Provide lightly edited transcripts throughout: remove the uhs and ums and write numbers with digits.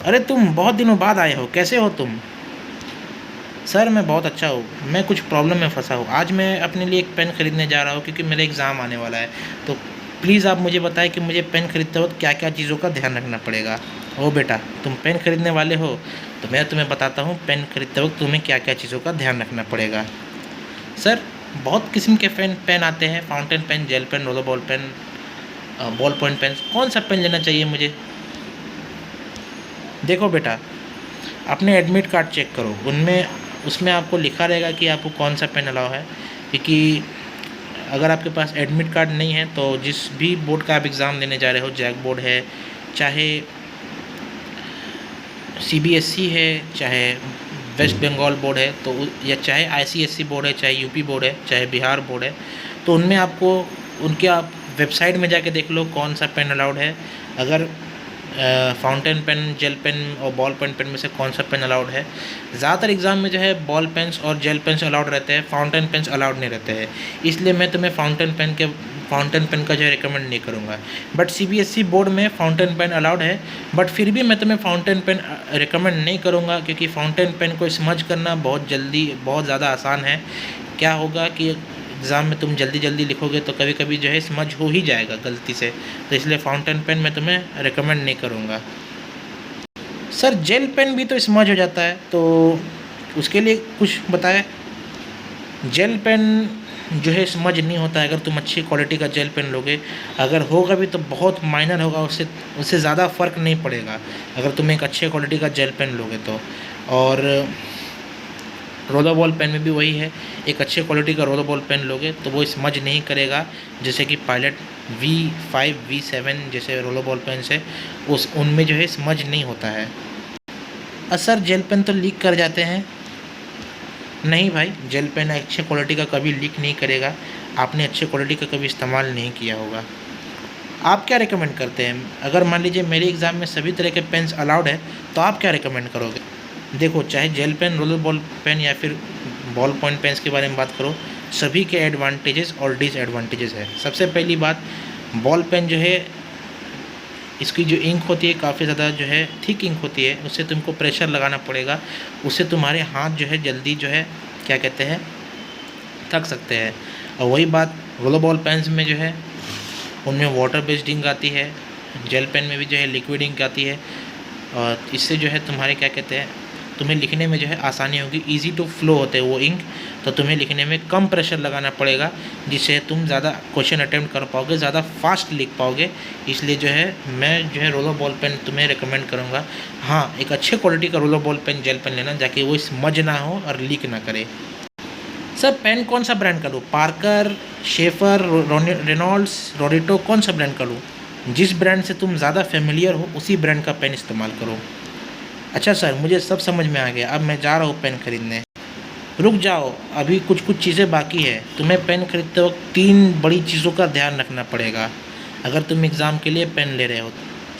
अरे तुम बहुत दिनों बाद आए हो, कैसे हो तुम? सर मैं बहुत अच्छा हूँ। मैं कुछ प्रॉब्लम में फंसा हूँ। आज मैं अपने लिए एक पेन खरीदने जा रहा हूँ क्योंकि मेरा एग्ज़ाम आने वाला है। तो प्लीज़ आप मुझे बताएं कि मुझे पेन खरीदते वक्त क्या क्या चीज़ों का ध्यान रखना पड़ेगा। ओ बेटा, तुम पेन खरीदने वाले हो तो मैं तुम्हें बताता हूँ पेन खरीदते वक्त तुम्हें क्या क्या चीज़ों का ध्यान रखना पड़ेगा। सर बहुत किस्म के पेन पेन आते हैं, fountain pen, gel pen, roller ball pen, ball point pen. कौन सा पेन लेना चाहिए मुझे? देखो बेटा, अपने एडमिट कार्ड चेक करो, उनमें उसमें आपको लिखा रहेगा कि आपको कौन सा पेन अलाउ है। क्योंकि अगर आपके पास एडमिट कार्ड नहीं है तो जिस भी बोर्ड का आप एग्ज़ाम देने जा रहे हो, जैक बोर्ड है, चाहे सीबीएसई है, चाहे वेस्ट बंगाल बोर्ड है, तो या चाहे आईसीएसई बोर्ड है, चाहे यूपी बोर्ड है, चाहे बिहार बोर्ड है, तो उनमें आपको उनके आप वेबसाइट में जाके देख लो कौन सा पेन अलाउड है। अगर फाउंटेन पेन, जेल पेन और बॉल पेन पेन में से कौन सा पेन अलाउड है। ज़्यादातर एग्ज़ाम में जो है बॉल पेन्स और जेल पेन्स अलाउड रहते हैं, फाउंटेन पेन्स अलाउड नहीं रहते हैं। इसलिए मैं तुम्हें फाउंटेन पेन का जो है रिकमेंड नहीं करूँगा। बट सीबीएसई बोर्ड में फाउंटेन पेन अलाउड है, बट फिर भी मैं तुम्हें फाउंटेन पेन रिकमेंड नहीं करूँगा क्योंकि फाउंटेन पेन को समझ करना बहुत ज़्यादा आसान है। क्या होगा कि एग्ज़ाम में तुम जल्दी जल्दी लिखोगे तो कभी कभी जो है समझ हो ही जाएगा गलती से, तो इसलिए फाउंटेन पेन मैं तुम्हें रिकमेंड नहीं करूँगा। सर जेल पेन भी तो स्मज हो जाता है, तो उसके लिए कुछ बताएं। जेल पेन जो है स्मज नहीं होता है अगर तुम अच्छी क्वालिटी का जेल पेन लोगे। अगर होगा भी तो बहुत माइनर होगा, उससे उससे ज़्यादा फ़र्क नहीं पड़ेगा अगर तुम एक अच्छे क्वालिटी का जेल पेन लोगे तो। और रोलर बॉल पेन में भी वही है, एक अच्छे क्वालिटी का रोलर बॉल पेन लोगे तो वो स्मज नहीं करेगा। जैसे कि पायलट V5 V7 जैसे रोलर बॉल पेन से उनमें जो है स्मज नहीं होता है। सर जेल पेन तो लीक कर जाते हैं। नहीं भाई, जेल पेन अच्छे क्वालिटी का कभी लीक नहीं करेगा। आपने अच्छे क्वालिटी का कभी इस्तेमाल नहीं किया होगा। आप क्या रिकमेंड करते हैं? अगर मान लीजिए मेरे एग्ज़ाम में सभी तरह के पेन्स अलाउड है तो आप क्या रिकमेंड करोगे? देखो, चाहे gel pen, roller ball pen या फिर बॉल पॉइंट पेन्स के बारे में बात करो, सभी के एडवांटेजेस और डिसएडवांटेजेस है। सबसे पहली बात, बॉल पेन जो है इसकी जो इंक होती है काफ़ी ज़्यादा जो है थिक इंक होती है, उससे तुमको प्रेशर लगाना पड़ेगा, उससे तुम्हारे हाथ जो है जल्दी जो है क्या कहते हैं थक सकते हैं। और वही बात रोलर बॉल पेन्स में जो है उनमें वाटर बेस्ड इंक आती है, जेल पेन में भी जो है लिक्विड इंक आती है, और इससे जो है तुम्हारे क्या कहते हैं तुम्हें लिखने में जो है आसानी होगी। इजी टू फ्लो होते हैं वो इंक, तो तुम्हें लिखने में कम प्रेशर लगाना पड़ेगा, जिससे तुम ज़्यादा क्वेश्चन अटेम्प्ट कर पाओगे, ज़्यादा फास्ट लिख पाओगे। इसलिए जो है मैं जो है रोलर बॉल पेन तुम्हें रिकमेंड करूँगा। हाँ, एक अच्छे क्वालिटी का roller ball pen, gel pen लेना, जाके वो स्मज ना हो और लीक ना करे। सर पेन कौन सा ब्रांड का लूँ? पार्कर, शेफर, रेनॉल्ड्स, रोडिटो, कौन सा ब्रांड का लूँ? जिस ब्रांड से तुम ज़्यादा फेमिलियर हो उसी ब्रांड का पेन इस्तेमाल करो। अच्छा सर, मुझे सब समझ में आ गया, अब मैं जा रहा हूँ पेन खरीदने। रुक जाओ, अभी कुछ कुछ चीज़ें बाकी है। तुम्हें पेन खरीदते वक्त 3 बड़ी चीज़ों का ध्यान रखना पड़ेगा अगर तुम एग्ज़ाम के लिए पेन ले रहे हो।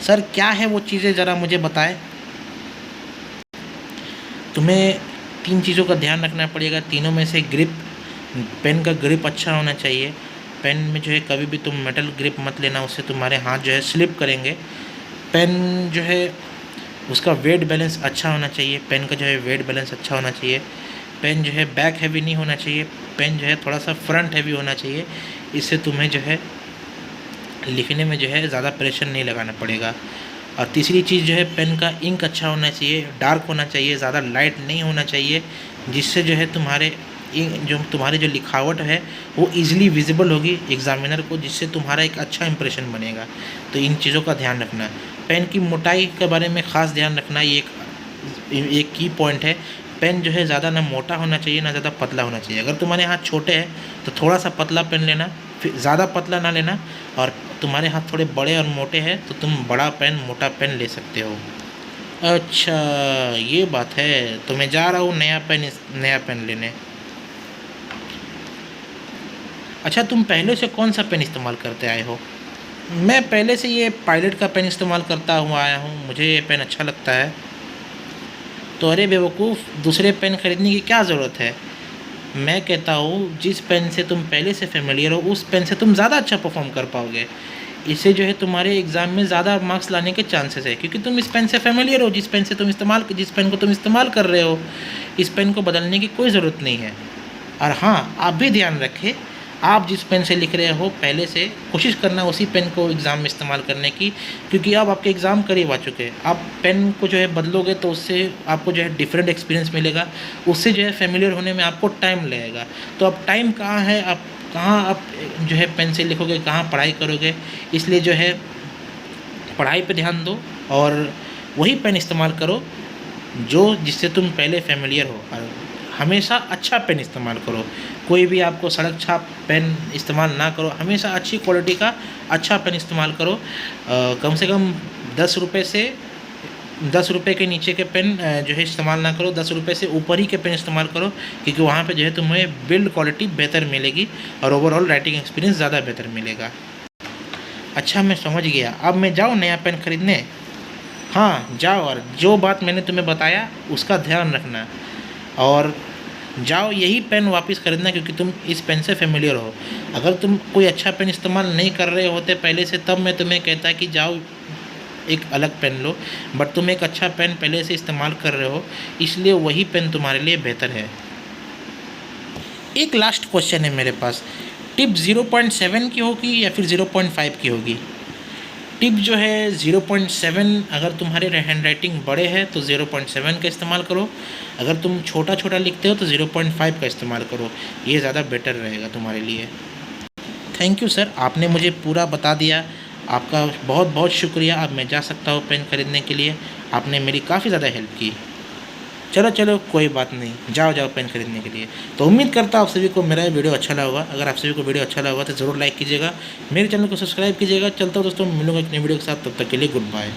सर क्या है वो चीज़ें, ज़रा मुझे बताएं। तुम्हें 3 चीज़ों का ध्यान रखना पड़ेगा। तीनों में से ग्रिप, पेन का ग्रिप अच्छा होना चाहिए। पेन में जो है कभी भी तुम मेटल ग्रिप मत लेना, उससे तुम्हारे हाथ जो है स्लिप करेंगे। पेन जो है उसका वेट बैलेंस अच्छा होना चाहिए, पेन का जो है वेट बैलेंस अच्छा होना चाहिए। पेन जो है बैक हैवी नहीं होना चाहिए, पेन जो है थोड़ा सा फ्रंट हैवी होना चाहिए। इससे तुम्हें जो है लिखने में जो है ज़्यादा प्रेशर नहीं लगाना पड़ेगा। और तीसरी चीज़ जो है पेन का इंक अच्छा होना चाहिए, डार्क होना चाहिए, ज़्यादा लाइट नहीं होना चाहिए, जिससे जो है तुम्हारी जो लिखावट है वो ईज़िली विजिबल होगी एग्ज़ामिनर को, जिससे तुम्हारा एक अच्छा इंप्रेशन बनेगा। तो इन चीज़ों का ध्यान रखना। पेन की मोटाई के बारे में ख़ास ध्यान रखना, ये एक की पॉइंट है। पेन जो है ज़्यादा ना मोटा होना चाहिए ना ज़्यादा पतला होना चाहिए। अगर तुम्हारे हाथ छोटे हैं तो थोड़ा सा पतला पेन लेना, फिर ज़्यादा पतला ना लेना। और तुम्हारे हाथ थोड़े बड़े और मोटे हैं तो तुम बड़ा पेन, मोटा पेन ले सकते हो। अच्छा ये बात है, तो मैं जा रहा हूँ नया पेन लेने। अच्छा, तुम पहले से कौन सा पेन इस्तेमाल करते आए हो? मैं पहले से ये पायलट का पेन इस्तेमाल करता हुआ आया हूँ, मुझे ये पेन अच्छा लगता है। तो अरे बेवकूफ़, दूसरे पेन खरीदने की क्या ज़रूरत है? मैं कहता हूँ जिस पेन से तुम पहले से फेमिलियर हो उस पेन से तुम ज़्यादा अच्छा परफॉर्म कर पाओगे। इससे जो है तुम्हारे एग्ज़ाम में ज़्यादा मार्क्स लाने के चांसेस है, क्योंकि तुम इस पेन से फेमिलियर हो, जिस पेन को तुम इस्तेमाल कर रहे हो। इस पेन को बदलने की कोई ज़रूरत नहीं है। और हाँ, आप भी ध्यान रखें, आप जिस पेन से लिख रहे हो पहले से कोशिश करना उसी पेन को एग्ज़ाम में इस्तेमाल करने की, क्योंकि अब आपके एग्ज़ाम करीब आ चुके हैं। आप पेन को जो है बदलोगे तो उससे आपको जो है डिफरेंट एक्सपीरियंस मिलेगा, उससे जो है फेमिलियर होने में आपको टाइम लगेगा। तो अब टाइम कहाँ है, आप जो है पेन से लिखोगे, कहाँ पढ़ाई करोगे, इसलिए जो है पढ़ाई पे ध्यान दो और वही पेन इस्तेमाल करो जिससे तुम पहले फेमिलियर हो। और हमेशा अच्छा पेन इस्तेमाल करो, कोई भी आपको सड़क छाप पेन इस्तेमाल ना करो, हमेशा अच्छी क्वालिटी का अच्छा पेन इस्तेमाल करो। कम से कम 10 रुपये के नीचे के पेन जो है इस्तेमाल ना करो, 10 रुपये से ऊपर ही के पेन इस्तेमाल करो, क्योंकि वहाँ पे जो है तुम्हें बिल्ड क्वालिटी बेहतर मिलेगी और ओवरऑल राइटिंग एक्सपीरियंस ज़्यादा बेहतर मिलेगा। अच्छा, मैं समझ गया, अब मैं जाऊँ नया पेन खरीदने? हाँ जाओ, और जो बात मैंने तुम्हें बताया उसका ध्यान रखना, और जाओ यही पेन वापस खरीदना, क्योंकि तुम इस पेन से फेमिलियर हो। अगर तुम कोई अच्छा पेन इस्तेमाल नहीं कर रहे होते पहले से, तब मैं तुम्हें कहता कि जाओ एक अलग पेन लो, बट तुम एक अच्छा पेन पहले से इस्तेमाल कर रहे हो, इसलिए वही पेन तुम्हारे लिए बेहतर है। एक लास्ट क्वेश्चन है मेरे पास, टिप 0.7 की होगी या फिर 0.5 की होगी? टिप जो है 0.7, अगर तुम्हारे हैंड राइटिंग बड़े हैं तो 0.7 का इस्तेमाल करो, अगर तुम छोटा छोटा लिखते हो तो 0.5 का इस्तेमाल करो, ये ज़्यादा बेटर रहेगा तुम्हारे लिए। थैंक यू सर, आपने मुझे पूरा बता दिया, आपका बहुत बहुत शुक्रिया। अब मैं जा सकता हूँ पेन खरीदने के लिए, आपने मेरी काफ़ी ज़्यादा हेल्प की। चलो कोई बात नहीं, जाओ पेन खरीदने के लिए। तो उम्मीद करता हूँ आप सभी को मेरा वीडियो अच्छा लगा होगा। अगर आप सभी को वीडियो अच्छा लगा होगा तो ज़रूर लाइक कीजिएगा, मेरे चैनल को सब्सक्राइब कीजिएगा। चलता हूँ दोस्तों, मिलूंगा एक नई वीडियो के साथ, तब तक के लिए गुड बाय।